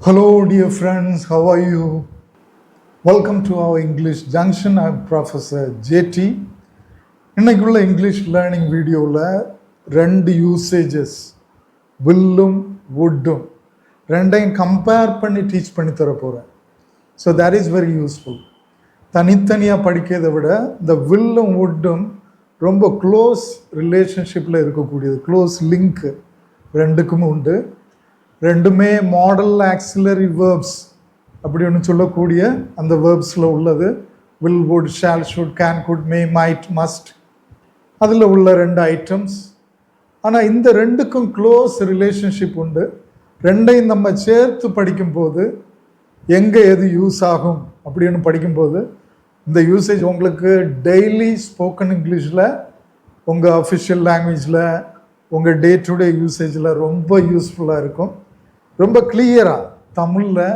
Hello, dear friends, how are you? Welcome to our English Junction. I'm Professor JT. இன்னைக்குள்ள English learning வீடியோவில் ரெண்டு usages வில்லும் வுட்டும் ரெண்டையும் compare பண்ணி டீச் பண்ணி தர போகிறேன். So that is very useful. தனித்தனியாக படிக்கிறதை விட இந்த வில்லும் வுட்டும் ரொம்ப க்ளோஸ் ரிலேஷன்ஷிப்பில் இருக்கக்கூடியது, க்ளோஸ் லிங்க் ரெண்டுக்கும் உண்டு. ரெண்டுமே மாடல் ஆக்சிலரி வேர்ப்ஸ் அப்படி ஒன்று சொல்லக்கூடிய அந்த வேர்ப்ஸில் உள்ளது. Will, would, shall, should, can, could, may, might, must, அதில் உள்ள ரெண்டு ஐட்டம்ஸ். ஆனால் இந்த ரெண்டுக்கும் க்ளோஸ் ரிலேஷன்ஷிப் உண்டு. ரெண்டையும் நம்ம சேர்த்து படிக்கும்போது எங்கே எது யூஸ் ஆகும் அப்படின்னு படிக்கும்போது இந்த யூசேஜ் உங்களுக்கு டெய்லி ஸ்போக்கன் இங்கிலீஷில், உங்கள் அஃபிஷியல் லாங்குவேஜில், உங்கள் டே டு டே யூசேஜில் ரொம்ப யூஸ்ஃபுல்லாக இருக்கும். ரொம்ப கிளியராக தமிழில்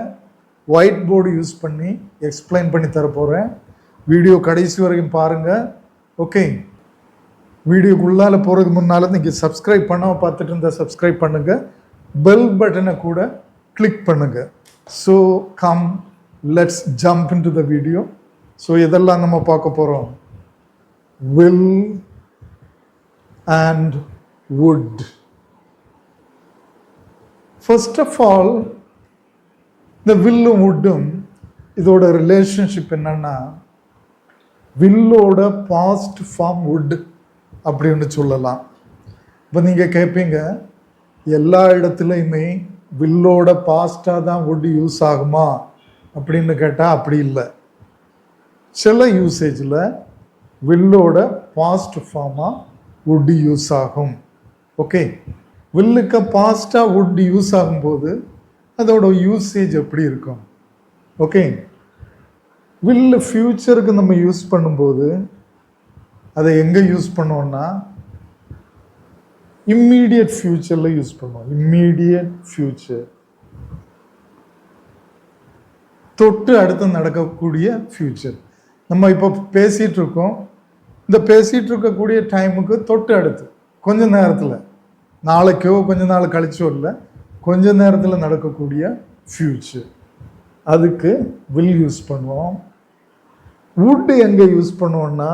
ஒயிட் போர்டு யூஸ் பண்ணி எக்ஸ்பிளைன் பண்ணி தர போகிறேன். வீடியோ கடைசி வரைக்கும் பாருங்கள். ஓகே, வீடியோக்குள்ளால் போகிறதுக்கு முன்னால் நீங்கள் சப்ஸ்கிரைப் பண்ணாமல் பார்த்துட்டு இருந்தால் சப்ஸ்கிரைப் பண்ணுங்கள், பெல் பட்டனை கூட கிளிக் பண்ணுங்கள். So come, let's jump into the video. So இதெல்லாம் நம்ம பார்க்க போகிறோம். Will and would. First of all, இந்த வில்லும் வுட்டும் இதோட ரிலேஷன்ஷிப் என்னன்னா, வில்லோட பாஸ்ட் ஃபார்ம் வுட் அப்படின்னு சொல்லலாம். இப்போ நீங்கள் கேட்பீங்க, எல்லா இடத்துலையுமே வில்லோட பாஸ்டாக தான் வுட் யூஸ் ஆகுமா அப்படின்னு கேட்டால் அப்படி இல்லை. சில யூசேஜில் வில்லோட பாஸ்ட் ஃபார்மாக வுட் யூஸ் ஆகும். ஓகே, வில்லுக்கு பாஸ்டாக வுட் யூஸ் ஆகும்போது அதோட யூசேஜ் எப்படி இருக்கும்? ஓகே, வில்லு ஃப்யூச்சருக்கு நம்ம யூஸ் பண்ணும்போது அதை எங்கே யூஸ் பண்ணுவோம்னா இம்மீடியட் ஃப்யூச்சரில் யூஸ் பண்ணுவோம். இம்மீடியட் ஃப்யூச்சர், தொட்டு அடுத்து நடக்கக்கூடிய ஃப்யூச்சர். நம்ம இப்போ பேசிகிட்டு இருக்கோம், இந்த பேசிகிட்டு இருக்கக்கூடிய டைமுக்கு தொட்டு அடுத்து கொஞ்ச நேரத்தில், நாளைக்கோ கொஞ்ச நாள் கழிச்சோ இல்லை, கொஞ்ச நேரத்தில் நடக்கக்கூடிய ஃப்யூச்சர், அதுக்கு வில் யூஸ் பண்ணுவோம். வுட் எங்கே யூஸ் பண்ணுவோம்னா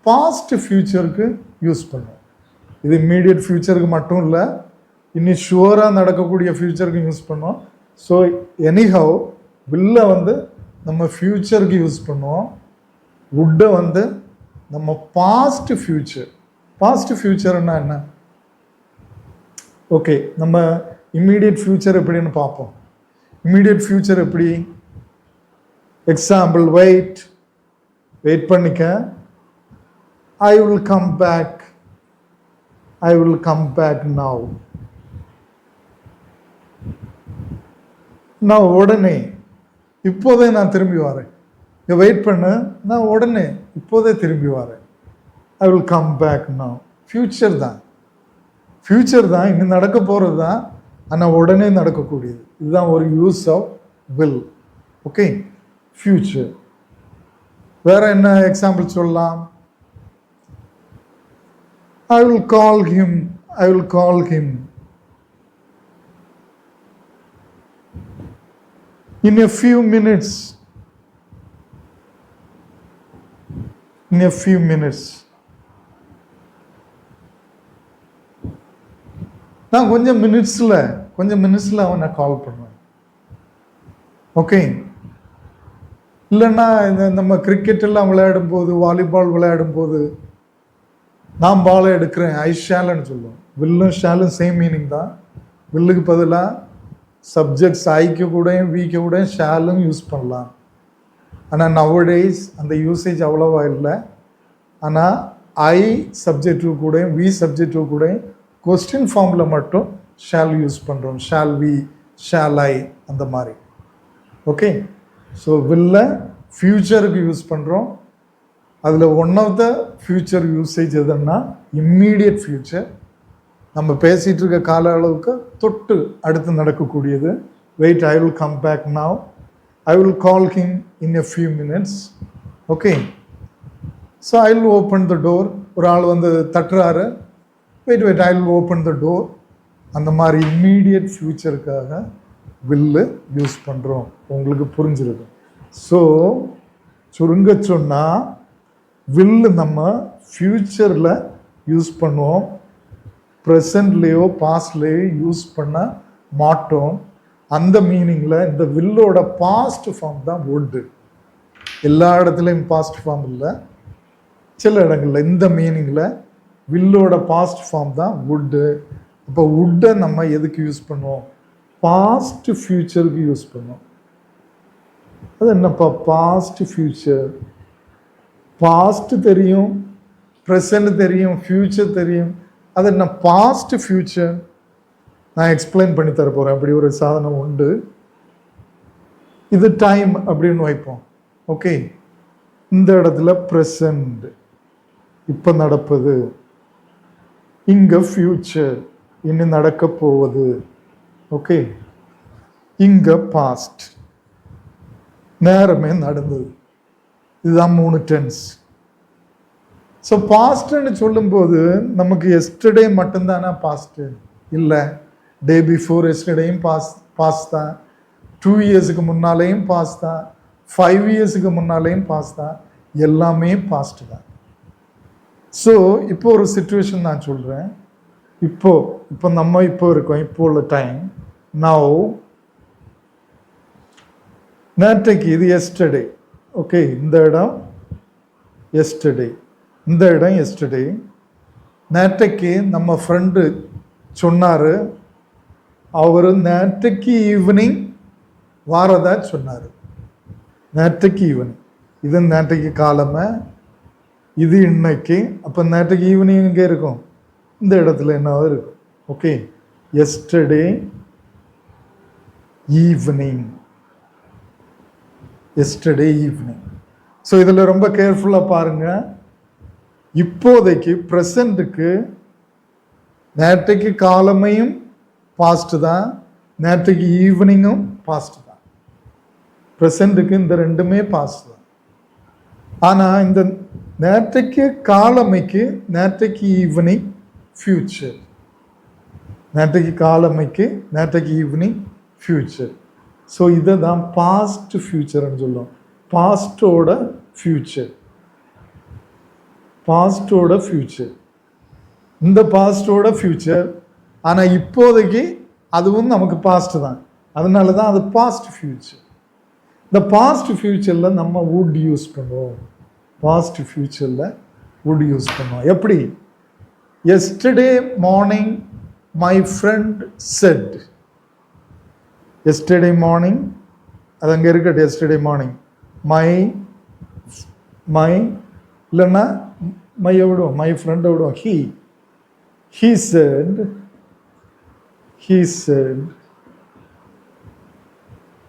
பாஸ்ட் ஃப்யூச்சருக்கு யூஸ் பண்ணுவோம். இது இம்மீடியட் ஃப்யூச்சருக்கு மட்டும் இல்லை, இன்னும் ஷுவராக நடக்கக்கூடிய ஃப்யூச்சருக்கு யூஸ் பண்ணுவோம். ஸோ எனிஹவ் வில்லை நம்ம ஃப்யூச்சருக்கு யூஸ் பண்ணுவோம், வுட்டை நம்ம பாஸ்ட் ஃப்யூச்சர். பாஸ்ட் ஃப்யூச்சர்னா என்ன? ஓகே, நம்ம இம்மீடியட் ஃப்யூச்சர் எப்படின்னு பார்ப்போம். இம்மீடியட் ஃப்யூச்சர் எப்படி? எக்ஸாம்பிள், வெயிட் பண்ணிக்க. I will come back, I will come back now. நான் உடனே, இப்போதே நான் திரும்பி வரேன். இங்கே வெயிட் பண்ணு, நான் உடனே இப்போதே திரும்பி வரேன். I will come back now. Future தான், ஃப்யூச்சர் தான், இங்கே நடக்க போகிறது தான், ஆனால் உடனே நடக்கக்கூடியது. இதுதான் ஒரு use of will. Okay, future. வேற என்ன எக்ஸாம்பிள் சொல்லலாம்? I will call him, I will call him in a few minutes, in a few minutes. நான் கொஞ்சம் மினிட்ஸில் அவனை கால் பண்ணுவேன். ஓகே, இல்லைன்னா நம்ம கிரிக்கெட் எல்லாம் விளையாடும் போது, வாலிபால் விளையாடும் போது நான் பாலை எடுக்கிறேன், ஐ ஷால்னு சொல்லுவோம். வில்லும் ஷாலும் சேம் மீனிங் தான். வில்லுக்கு பதிலாக சப்ஜெக்ட்ஸ் ஐக்கு கூட விக்கு கூட ஷாலும் யூஸ் பண்ணலாம். ஆனால் நவடேஸ் அந்த யூசேஜ் அவ்வளோவா இல்லை. ஆனால் ஐ சப்ஜெக்டிவ் கூட வி சப்ஜெக்டிவ் கூட கொஸ்டின் ஃபார்மில் மட்டும் ஷால் யூஸ் பண்ணுறோம். ஷால் வி, ஷால் ஐ, அந்த மாதிரி. ஓகே, ஸோ வில்ல ஃப்யூச்சருக்கு யூஸ் பண்ணுறோம். அதில் one of the future usage எதுன்னா இம்மீடியட் ஃப்யூச்சர். நம்ம பேசிகிட்டு இருக்க கால அளவுக்கு தொட்டு அடுத்து நடக்கக்கூடியது. Wait, I will come back now, I will call him in a few minutes. Okay, so I will open the door. ஒரு ஆள் தட்டுறாரு, wait I will open the door. அந்த மாதிரி இம்மீடியட் ஃப்யூச்சருக்காக வில்லு யூஸ் பண்ணுறோம். உங்களுக்கு புரிஞ்சிருக்கும். ஸோ சுருங்க சொன்னால் வில்லு நம்ம ஃப்யூச்சரில் யூஸ் பண்ணுவோம், ப்ரெசண்ட்லேயோ பாஸ்ட்லேயோ யூஸ் பண்ண மாட்டோம். அந்த மீனிங்கில் இந்த வில்லோட பாஸ்ட் ஃபார்ம் தான் வுட்டு. எல்லா இடத்துலையும் பாஸ்ட் ஃபார்ம் இல்லை, சில இடங்களில் இந்த மீனிங்கில் வில்லோட பாஸ்ட் ஃபார்ம் தான் வுட்டு. இப்போ வுட்டை நம்ம எதுக்கு யூஸ் பண்ணுவோம்? பாஸ்ட் ஃபியூச்சருக்கு யூஸ் பண்ணுவோம். அது என்னப்பா பாஸ்ட் ஃபியூச்சர்? பாஸ்ட் தெரியும், ப்ரெசண்ட் தெரியும், ஃபியூச்சர் தெரியும். அது என்ன பாஸ்ட் ஃபியூச்சர்? நான் எக்ஸ்பிளைன் பண்ணி தர போகிறேன். அப்படி ஒரு சாதனம் உண்டு. இது டைம் அப்படின்னு வைப்போம். ஓகே, இந்த இடத்துல ப்ரெசண்ட் இப்போ நடப்பது, இங்கே ஃபியூச்சர் இன்னும் நடக்க போவது. ஓகே, இங்கே பாஸ்ட் நேரமே நடந்தது. இதுதான் 3 டென்ஸ். ஸோ பாஸ்ட்ன்னு சொல்லும்போது நமக்கு எஸ்டர்டே மட்டும்தானா பாஸ்ட்டு? இல்லை, டே பிஃபோர் எஸ்டர்டேயும் பாஸ்ட் தான், 2 இயர்ஸுக்கு முன்னாலேயும் பாஸ்ட் தான், 5 இயர்ஸுக்கு முன்னாலேயும் பாஸ்ட் தான், எல்லாமே பாஸ்ட் தான். ஸோ இப்போ ஒரு சிச்சுவேஷன் நான் சொல்கிறேன். இப்போ நம்ம இப்போ இருக்கோம், இப்போ உள்ள டைம் நவ். நேற்றைக்கு இது எஸ்டர்டே. ஓகே, இந்த இடம் எஸ்டர்டே, இந்த இடம் எஸ்டர்டே. நேற்றைக்கு நம்ம ஃப்ரெண்டு சொன்னார், அவர் நேற்றைக்கு ஈவினிங் வாரதா சொன்னார். நேற்றைக்கு ஈவினிங், இது நேற்றைக்கு காலமே, இது இன்னைக்கு. அப்போ நேற்றைக்கு ஈவினிங் இங்கே இருக்கும், இந்த இடத்துல என்னவோ இருக்கும். Okay, yesterday evening, yesterday evening. So இதில் ரொம்ப கேர்ஃபுல்லாக பாருங்கள். இப்போதைக்கு ப்ரெசண்ட்டுக்கு நேற்றைக்கு காலமையும் பாஸ்ட்டு தான், நேற்றைக்கு ஈவினிங்கும் பாஸ்ட்டு தான். ப்ரெசண்ட்டுக்கு இந்த ரெண்டுமே பாஸ்ட் தான். ஆனால் இந்த நேற்றைக்கு காலமைக்கு நேற்றைக்கு ஈவினிங் ஃபியூச்சர், நேற்றைக்கு காலமைக்கு நேற்றைக்கு ஈவினிங் ஃபியூச்சர். ஸோ இதை தான் பாஸ்ட் ஃபியூச்சர்னு சொல்லுவோம். பாஸ்டோட ஃபியூச்சர், பாஸ்டோட ஃபியூச்சர், இந்த பாஸ்டோட ஃபியூச்சர். ஆனால் இப்போதைக்கு அதுவும் நமக்கு பாஸ்ட் தான், அதனால தான் அது பாஸ்ட் ஃபியூச்சர். இந்த பாஸ்ட் ஃபியூச்சரில் நம்ம வுட் யூஸ் பண்ணுவோம். பாஸ்ட் ஃபியூச்சரில் வுட் யூஸ் பண்ணுவோம். எப்படி? Yesterday morning my friend set. Yesterday morning, அது அங்கே இருக்கட்டும். எஸ்டர்டே மார்னிங் மை இல்லைன்னா மையை விடுவோம், மை ஃப்ரெண்டை விடுவோம். he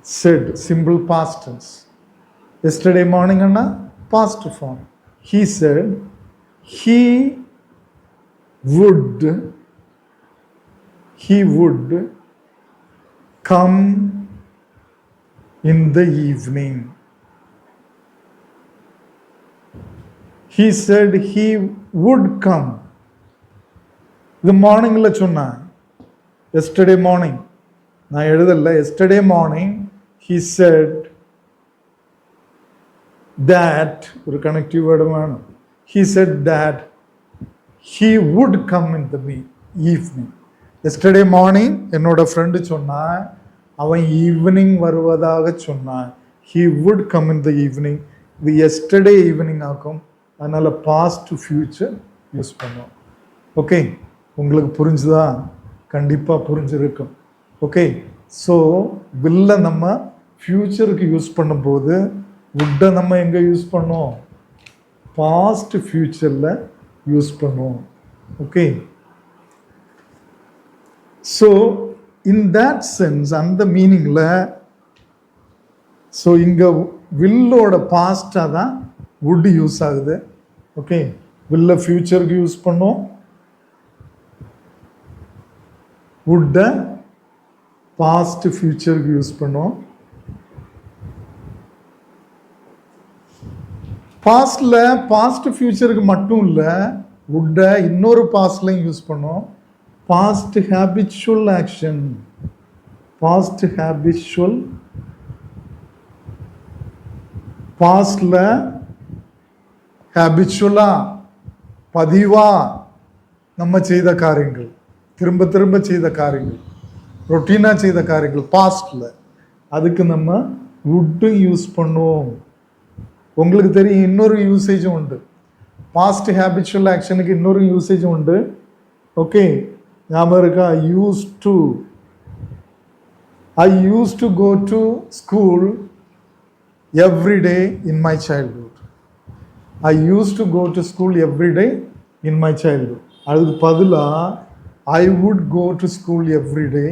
said simple past tense. Yesterday morning anna past form. He said he would come in the evening. He said he would come. இது மார்னிங்கில் சொன்னேன். எஸ்டர்டே மார்னிங் நான் எழுதல. Yesterday morning he said that, ஒரு connective word வேணும். he said that he would come in the evening. Yesterday morning என்னோட friend சொன்னான், அவன் ஈவினிங் வருவதாக சொன்னான். he would come in the evening. இது எஸ்டர்டே ஈவினிங் ஆகும், அதனால் பாஸ்ட் ஃபியூச்சர் யூஸ் பண்ணுவோம். ஓகே, உங்களுக்கு புரிஞ்சுதா? கண்டிப்பாக புரிஞ்சிருக்கும். ஓகே, ஸோ வில்லை நம்ம ஃப்யூச்சருக்கு யூஸ் பண்ணும்போது வுட்டை நம்ம எங்கே யூஸ் பண்ணோம்? பாஸ்ட் ஃபியூச்சரில் யூஸ் பண்ணுவோம். Okay, so in that sense, அந்த மீனிங்கில், ஸோ இங்கே வில்லோட பாஸ்டாக தான் வுட் யூஸ் ஆகுது. ஓகே, வில்லை ஃபியூச்சருக்கு யூஸ் பண்ணோம், வுட்டை பாஸ்ட் ஃபியூச்சருக்கு யூஸ் பண்ணுவோம். பாஸ்டில் பாஸ்ட் ஃபியூச்சருக்கு மட்டும் இல்லை, வுட்டை இன்னொரு பாஸ்ட்லையும் யூஸ் பண்ணுவோம். Past habitual action, past habitual, பாஸ்டில் ஹேபிச்சுவலாக பதிவாக நம்ம செய்த காரியங்கள், திரும்ப திரும்ப செய்த காரியங்கள், ரொட்டீனாக செய்த காரியங்கள் பாஸ்டில், அதுக்கு நம்ம வுட்டும் யூஸ் பண்ணுவோம். உங்களுக்கு தெரியும் இன்னொரு யூசேஜும் உண்டு. பாஸ்ட் ஹேபிச்சுவல் ஆக்ஷனுக்கு இன்னொரு யூசேஜும் உண்டு. ஓகே, ஞாபகம் இருக்கா? I used to go to school every day in my childhood. I used to go to school every day in my childhood. அதுக்கு பதிலாக I would go to school every day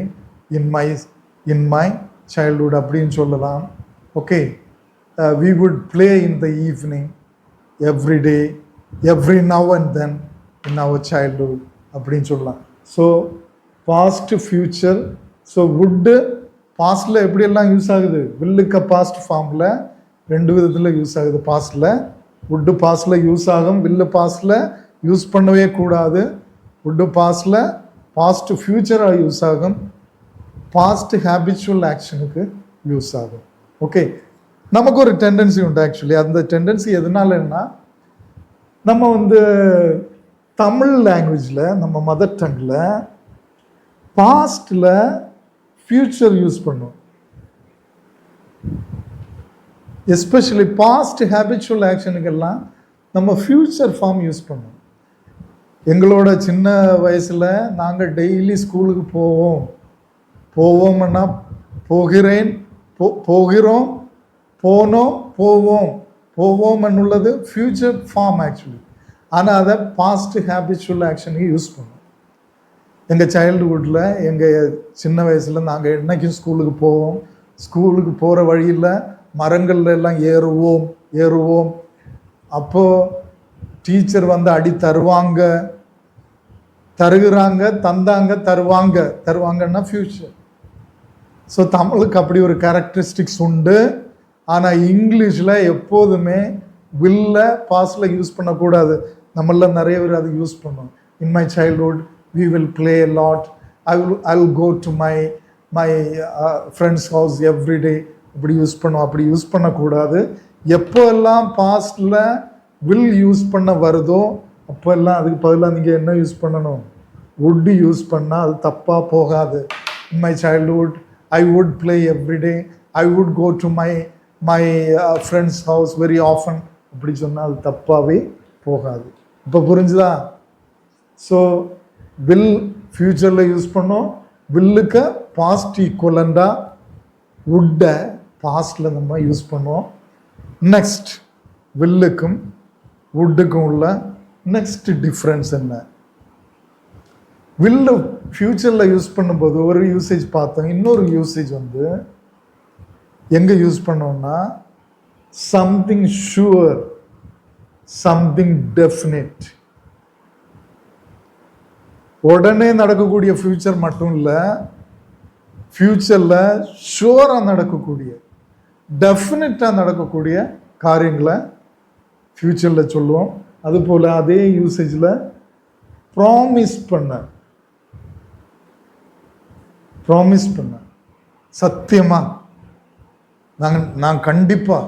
in my childhood அப்படின்னு சொல்லலாம். Okay, we would play in the evening every day, every now and then in our childhood அப்படின்னு சொல்லலாம். So past future. So would பாஸ்டில் எப்படியெல்லாம் use ஆகுது? வில்லுக்க past ஃபார்மில் 2 விதத்தில் use ஆகுது. பாஸ்டில் வுட்டு பாஸ்டில் யூஸ் ஆகும், வில்லு பாஸ்டில் யூஸ் பண்ணவே கூடாது. வுட்டு பாஸ்டில் பாஸ்ட் ஃபியூச்சராக யூஸ் ஆகும், பாஸ்ட் ஹேபிச்சுவல் ஆக்ஷனுக்கு யூஸ் ஆகும். ஓகே, நமக்கு ஒரு டெண்டன்சி உண்டு ஆக்சுவலி. அந்த டெண்டன்சி எதனாலன்னா, நம்ம தமிழ் லாங்குவேஜில், நம்ம மதர் டங்கில் பாஸ்டில் ஃபியூச்சர் யூஸ் பண்ணுவோம். எஸ்பெஷலி பாஸ்ட் ஹேபிச்சுவல் ஆக்ஷனுக்கெல்லாம் நம்ம ஃபியூச்சர் ஃபார்ம் யூஸ் பண்ணுவோம். எங்களோட சின்ன வயசில் நாங்கள் டெய்லி ஸ்கூலுக்கு போவோம்னா போகிறேன், போகிறோம், போனோம், போவோம் என்னுள்ளது ஃபியூச்சர் ஃபார்ம் ஆக்சுவலி. ஆனால் அதை பாஸ்ட் ஹேபிச்சுவல் ஆக்ஷனுக்கு யூஸ் பண்ணுவோம். எங்கள் சைல்டுஹுட்டில், எங்கள் சின்ன வயசில் நாங்கள் என்னைக்கும் ஸ்கூலுக்கு போகிற வழியில் மரங்கள்ல எல்லாம் ஏறுவோம். அப்போது டீச்சர் அடி தருகிறாங்க, தருவாங்கன்னா ஃபியூச்சர். ஸோ தமிழுக்கு அப்படி ஒரு கேரக்டரிஸ்டிக்ஸ் உண்டு. ஆனால் இங்கிலீஷில் எப்போதுமே வில்ல பாஸ்டில் யூஸ் பண்ணக்கூடாது. நம்மள நிறைய பேர் அது யூஸ் பண்ணுவோம். In my childhood we will play a lot. I will go to my friend's house every day. அப்படி யூஸ் பண்ணக்கூடாது. எப்போ எல்லாம் பாஸ்டில் வில் யூஸ் பண்ண வருதோ அப்போ எல்லாம் அதுக்கு பதிலாக நீங்கள் என்ன யூஸ் பண்ணணும்? வுட் யூஸ் பண்ணால் அது தப்பாக போகாது. In my childhood I would play every day. I would go to my friend's house very often. அப்படி சொன்னால் அது தப்பாகவே போகாது. இப்போ புரிஞ்சுதா? ஸோ வில் ஃபியூச்சரில் யூஸ் பண்ணோம். வில்லுக்கு பாஸ்ட் ஈக்குவலண்டாக வுட்டை பாஸ்டில் நம்ம யூஸ் பண்ணுவோம். நெக்ஸ்ட், வில்லுக்கும் வுட்டுக்கும் உள்ள நெக்ஸ்ட் டிஃப்ரென்ஸ் என்ன? வில்லு ஃபியூச்சரில் யூஸ் பண்ணும்போது ஒரு யூசேஜ் பார்த்தோம். இன்னொரு யூசேஜ் எங்கே யூஸ் பண்ணோம்னா, சம்திங் ஷுவர், சம்திங் டெஃபினிட். உடனே நடக்கக்கூடிய ஃபியூச்சர் மட்டும் இல்லை, ஃபியூச்சரில் ஷுவராக நடக்கக்கூடிய, டெஃபினட்டாக நடக்கக்கூடிய காரியங்களை ஃபியூச்சரில் சொல்லுவோம். அதுபோல் அதே யூசேஜில் ப்ராமிஸ் பண்ண சத்தியமாக நான் கண்டிப்பாக,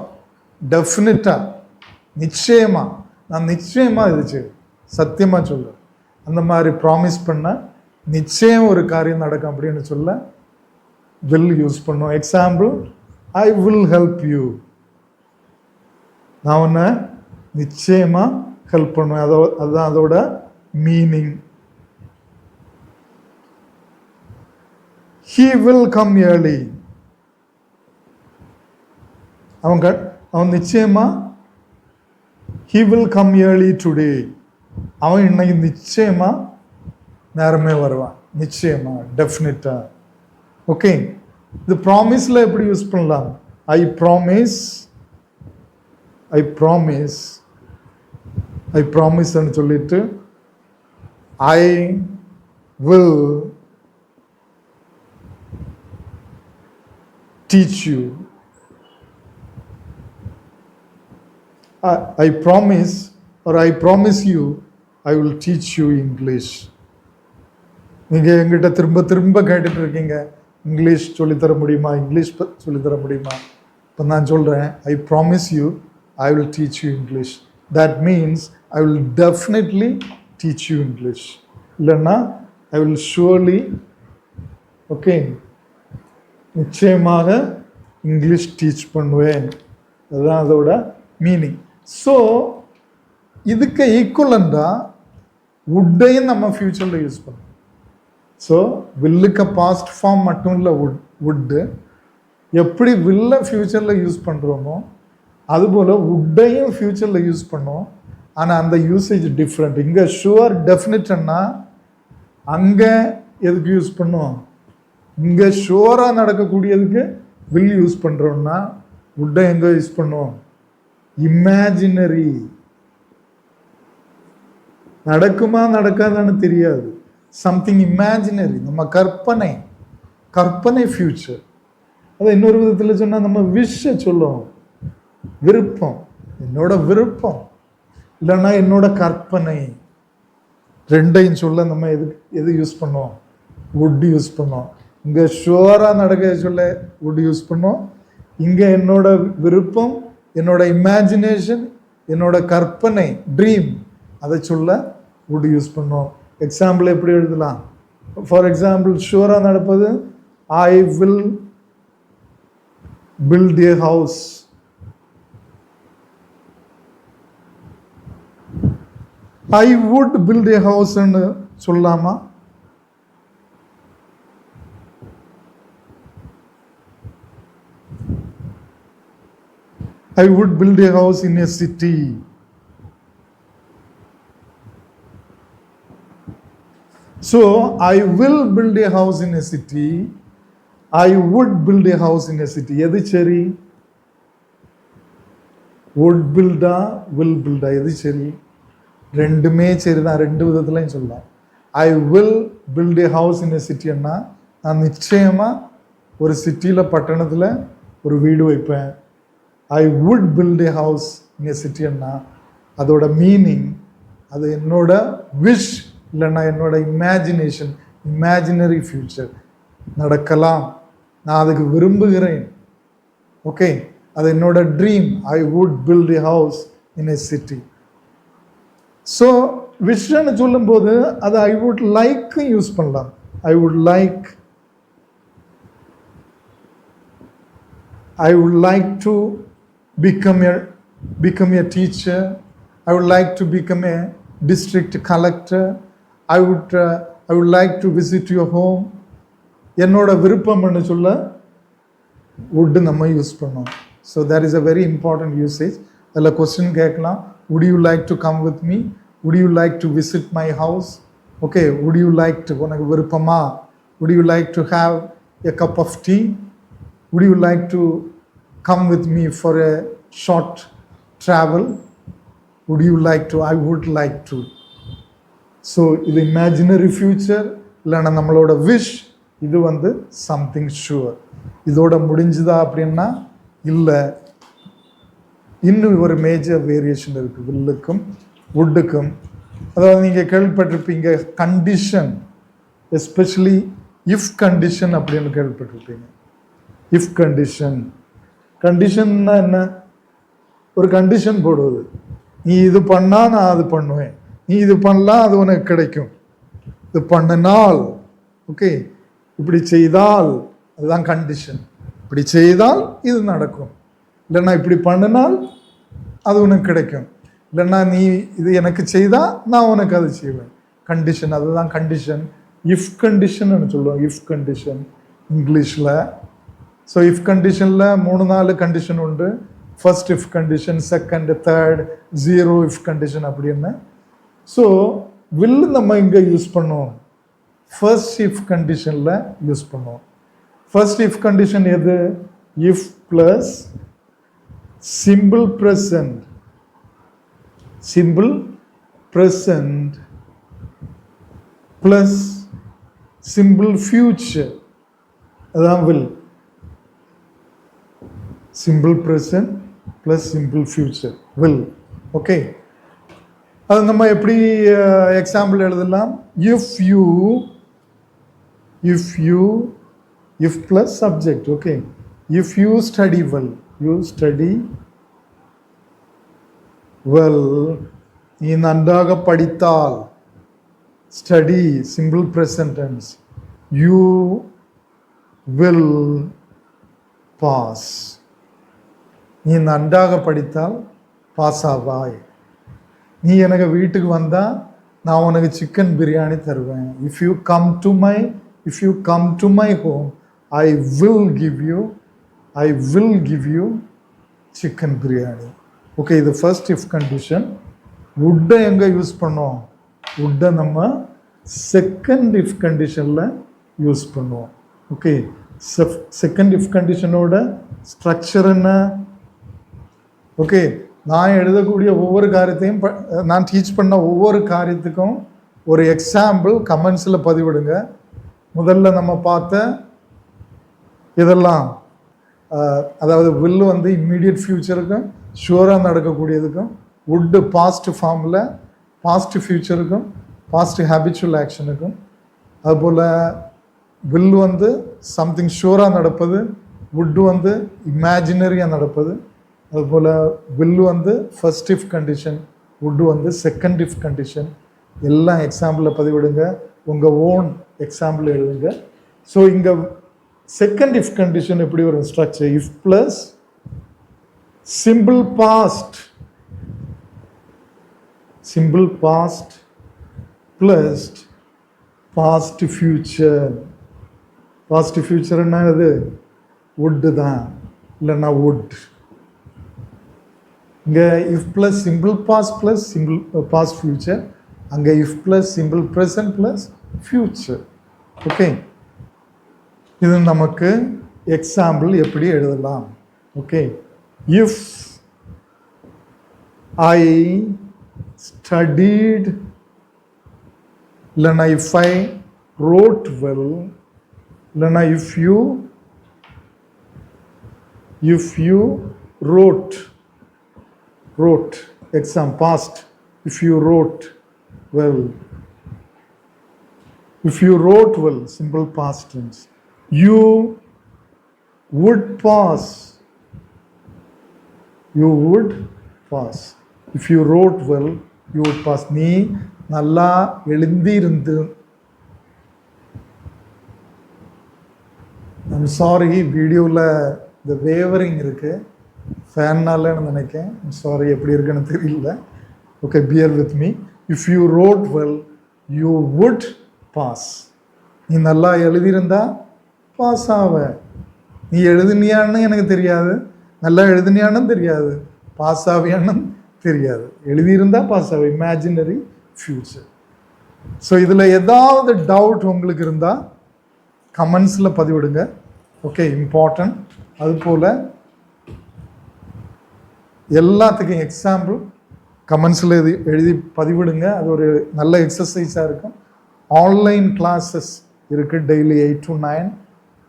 டெஃபினட்டாக, நிச்சயமாக இது செய்வேன், சத்தியமாக சொல்லுவேன். அந்த மாதிரி ப்ராமிஸ் பண்ண, நிச்சயம் ஒரு காரியம் நடக்கும் அப்படின்னு சொல்ல வில் யூஸ் பண்ணுவோம். Example, I will help you. நான் உன்னை நிச்சயமாக ஹெல்ப் பண்ணுவேன். அதுதான் அதோட meaning. He will come early. அவன் நிச்சயமா he will come early today. அவன் இன்னைக்கு நிச்சயமா நேரமே வருவான், நிச்சயமா, டெஃபினட்டா. ஓகே, இது ப்ராமிஸ்ல எப்படி யூஸ் பண்ணலாம்? ஐ ப்ராமிஸ் சொல்லிட்டு I will teach you. I promise, or I promise you, I will teach you English. நீங்கள் எங்கிட்ட திரும்ப திரும்ப கேட்டுட்டு இருக்கீங்க, இங்கிலீஷ் சொல்லித்தர முடியுமா, இங்கிலீஷ் சொல்லித்தர முடியுமா? இப்போ நான் சொல்கிறேன், I promise you I will teach you English. That means I will definitely teach you English. இல்லைன்னா ஐ வில் ஷுவர்லி, ஓகே, நிச்சயமாக இங்கிலீஷ் டீச் பண்ணுவேன். அதுதான் அதோட மீனிங். ஸோ இதுக்கு ஈக்குவலண்டாக வுட்டையும் நம்ம ஃப்யூச்சரில் யூஸ் பண்ணுவோம். ஸோ வில்லுக்கு பாஸ்ட் ஃபார்ம் மட்டும் இல்லை, வுட்டு எப்படி வில்லை ஃப்யூச்சரில் யூஸ் பண்ணுறோமோ அதுபோல் வுட்டையும் ஃப்யூச்சரில் யூஸ் பண்ணுவோம். ஆனால் அந்த யூசேஜ் டிஃப்ரெண்ட். இங்கே ஷுவர் டெஃபினட்னா அங்கே எதுக்கு யூஸ் பண்ணுவோம்? இங்கே ஷுவராக நடக்கக்கூடியதுக்கு வில் யூஸ் பண்ணுறோம்னா வுட்டை எங்கே யூஸ் பண்ணுவோம்? இமேஜினரி, நடக்குமா நடக்காதான்னு தெரியாது, சம்திங் இமேஜினரி, நம்ம கற்பனை, கற்பனை ஃபியூச்சர். அதை இன்னொரு விதத்தில் சொன்னால் நம்ம விஷை சொல்லுவோம், விருப்பம், என்னோட விருப்பம், இல்லைன்னா என்னோட கற்பனை. ரெண்டையும் சொல்ல நம்ம எது யூஸ் பண்ணுவோம்? வுட் யூஸ் பண்ணுவோம். இங்கே ஷுவராக நடக்க சொல்ல வுட் யூஸ் பண்ணுவோம். இங்கே என்னோட விருப்பம், என்னோட இமேஜினேஷன், என்னோட கற்பனை, ட்ரீம், அதை சொல்ல வுட் யூஸ் பண்ணுவோம். எக்ஸாம்பிள் எப்படி எழுதலாம்? ஃபார் எக்ஸாம்பிள் ஷுவராக நடப்பது I will build a house. I would build a ஹவுஸ்ன்னு சொல்லலாமா? I would build a house in a city. So I will build a house in a city. I would build a house in a city. எது சரி? would build a will build a எது சரி? ரெண்டுமே சரி தான், ரெண்டு விதத்துலையும் சொல்லலாம். I will build a house in a city ன்னா நான் நிச்சயமாக ஒரு சிட்டியில், பட்டணத்தில் ஒரு வீடு வைப்பேன். I would build a house in a சிட்டின்னா அதோட மீனிங் அது என்னோட விஷ், இல்லைன்னா என்னோட இமேஜினேஷன், இமேஜினரி ஃபியூச்சர். நடக்கலாம், நான் அதுக்கு விரும்புகிறேன். ஓகே, அது என்னோட dream. I would build a house in a city. So விஷன்னு சொல்லும்போது அது ஐ வுட் லைக்கு யூஸ் பண்ணலாம். I would like, I would like to become a teacher. I would like to become a district collector. I would like to visit your home. என்னோட விருப்பம்னு சொல்ல would நம்ம use பண்ணோம். So that is a very important usage. அதில் question கேட்கலாம், would you like to come with me? Would you like to visit my house? Okay, would you like to, உனக்கு விருப்பமா? Would you like to have a cup of tea? Would you like to come with me for a short travel? Would you like to? I would like to. So இது imaginary future, இல்லைன்னா நம்மளோட wish. இது வந்து something sure. இதோட முடிஞ்சுதா அப்படின்னா இல்லை, இன்னும் ஒரு மேஜர் வேரியேஷன் இருக்குது வில்லுக்கும் வுட்டுக்கும். அதாவது நீங்கள் கேள்விப்பட்டிருப்பீங்க கண்டிஷன், எஸ்பெஷலி இஃப் கண்டிஷன் அப்படின்னு கேள்விப்பட்டிருப்பீங்க. இஃப் கண்டிஷன், கண்டிஷன்னா என்ன? ஒரு கண்டிஷன் போடுவது, நீ இது பண்ணால் நான் அது பண்ணுவேன், நீ இது பண்ணலாம் அது உனக்கு கிடைக்கும், இது பண்ணினால், ஓகே, இப்படி செய்தால், அதுதான் கண்டிஷன். இப்படி செய்தால் இது நடக்கும், இல்லைன்னா இப்படி பண்ணினால் அது உனக்கு கிடைக்கும், இல்லைன்னா நீ இது எனக்கு செய்தால் நான் உனக்கு அது செய்வேன். கண்டிஷன், அதுதான் கண்டிஷன். இஃப் கண்டிஷன் சொல்லுவோம், இஃப் கண்டிஷன் இங்கிலீஷில். ஸோ இஃப் கண்டிஷனில் 3-4 கண்டிஷன் உண்டு. First if condition, second, third, zero if condition அப்படின்னு. ஸோ வில் நம்ம இங்கே யூஸ் பண்ணுவோம், ஃபர்ஸ்ட் இஃப் கண்டிஷனில் யூஸ் பண்ணுவோம். ஃபர்ஸ்ட் இஃப் கண்டிஷன் எது? If plus simple present, simple present plus simple future, அதான் will. Simple present plus simple future, will. Okay, அது நம்ம எப்படி எக்ஸாம்பிள் எழுதலாம்? If you if plus subject. Okay, if you study well, you study well. நீ நன்றாக படித்தால், study simple present tense, you will pass. நீ நன்றாக படித்தால் பாஸ் ஆவாய். நீ எனக்கு வீட்டுக்கு வந்தா நான் உனக்கு சிக்கன் பிரியாணி தருவேன். If you come to my home I will give you chicken biryani. Okay, இது ஃபர்ஸ்ட் இஃப் கண்டிஷன். வுட்டை எங்கே யூஸ் பண்ணோம்? வுட்டை நம்ம செகண்ட் இஃப் கண்டிஷனில் யூஸ் பண்ணுவோம். ஓகே, செகண்ட் இஃப் கண்டிஷனோட ஸ்ட்ரக்சர் என்ன? ஓகே, நான் எழுதக்கூடிய ஒவ்வொரு காரியத்தையும் நான் டீச் பண்ண ஒவ்வொரு காரியத்துக்கும் ஒரு எக்ஸாம்பிள் கமெண்ட்ஸில் பதிவிடுங்க. முதல்ல நம்ம பார்த்த இதெல்லாம், அதாவது வில் வந்து இம்மீடியட் ஃப்யூச்சருக்கும் ஷுவராக நடக்கக்கூடியதுக்கும், வுட்டு பாஸ்ட் ஃபார்மில் பாஸ்ட் ஃப்யூச்சருக்கும் பாஸ்ட் ஹேபிச்சுவல் ஆக்ஷனுக்கும், அதுபோல் வில் வந்து சம்திங் ஷுவராக நடப்பது, வுட்டு வந்து இமேஜினரியாக நடப்பது. அதுபோல் வில் வந்து ஃபர்ஸ்ட் இஃப் கண்டிஷன், வுட்டு வந்து செகண்ட் இஃப் கண்டிஷன். எல்லாம் எக்ஸாம்பிளில் பதிவிடுங்க, உங்கள் ஓன் எக்ஸாம்பிள் எழுதுங்க. ஸோ இங்கே செகண்ட் இஃப் கண்டிஷன் எப்படி ஒரு structure? If plus simple past plus past future. Past future என்ன? இது வுட்டு தான், இல்லைன்னா வுட். இங்கே if plus simple past plus simple past future, அங்கே if plus simple present plus future. Okay, இது நமக்கு எக்ஸாம்பிள் எப்படி எழுதலாம். ஓகே, இஃப் ஐ ஸ்டடீட், இல்லைன்னா இஃப் ஐ ரோட் வெல், இல்லைன்னா if you road exam past, if you wrote well. If you wrote well, simple past tense, you would pass. If you wrote well, you would pass. நீ நல்லா எழுந்திருந்து. I'm sorry, வீடியோவில் இந்த wavering இருக்குது, ஃபேன்னாலன்னு நினைக்கேன். Sorry, எப்படி இருக்குன்னு தெரியல. Okay, bear with me. If you wrote well you would pass. நீ நல்லா எழுதியிருந்தா பாஸ் ஆவ. நீ எழுதினியான்னு எனக்கு தெரியாது, நல்லா எழுதினியான்னு தெரியாது, பாஸ் ஆவியான்னு தெரியாது. எழுதியிருந்தா பாஸ் ஆகும். Imaginary future. ஸோ இதில் ஏதாவது டவுட் உங்களுக்கு இருந்தால் கமெண்ட்ஸில் பதிவிடுங்க. Okay, important. அதுபோல் எல்லாத்துக்கும் எக்ஸாம்பிள் கமெண்ட்ஸில் எழுதி பதிவிடுங்க. அது ஒரு நல்ல எக்ஸசைஸாக இருக்கும். ஆன்லைன் கிளாஸஸ் இருக்குது, daily 8 to 9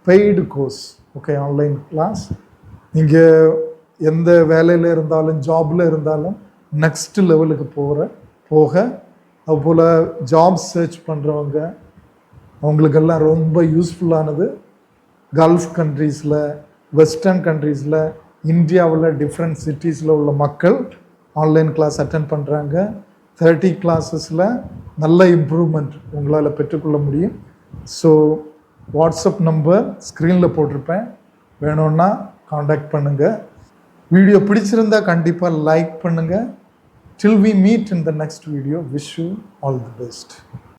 paid course. Okay, online class. நீங்கள் எந்த வேலையில் இருந்தாலும் ஜாபில் இருந்தாலும் நெக்ஸ்ட் லெவலுக்கு போக அதுபோல் ஜாப் சர்ச் பண்ணுறவங்க அவங்களுக்கெல்லாம் ரொம்ப யூஸ்ஃபுல்லானது. கல்ஃப் கண்ட்ரீஸில், வெஸ்டர்ன் கண்ட்ரீஸில், இந்தியாவில் டிஃப்ரெண்ட் சிட்டிஸில் உள்ள மக்கள் ஆன்லைன் கிளாஸ் அட்டென்ட் பண்ணுறாங்க. 30 கிளாஸஸில் நல்ல இம்ப்ரூவ்மெண்ட் உங்களால் பெற்றுக்கொள்ள முடியும். ஸோ வாட்ஸ்அப் நம்பர் ஸ்க்ரீனில் போட்டிருப்பேன், வேணும்னா காண்டாக்ட் பண்ணுங்கள். வீடியோ பிடிச்சிருந்தால் கண்டிப்பாக லைக் பண்ணுங்கள். Till we meet in the next video, wish you all the best.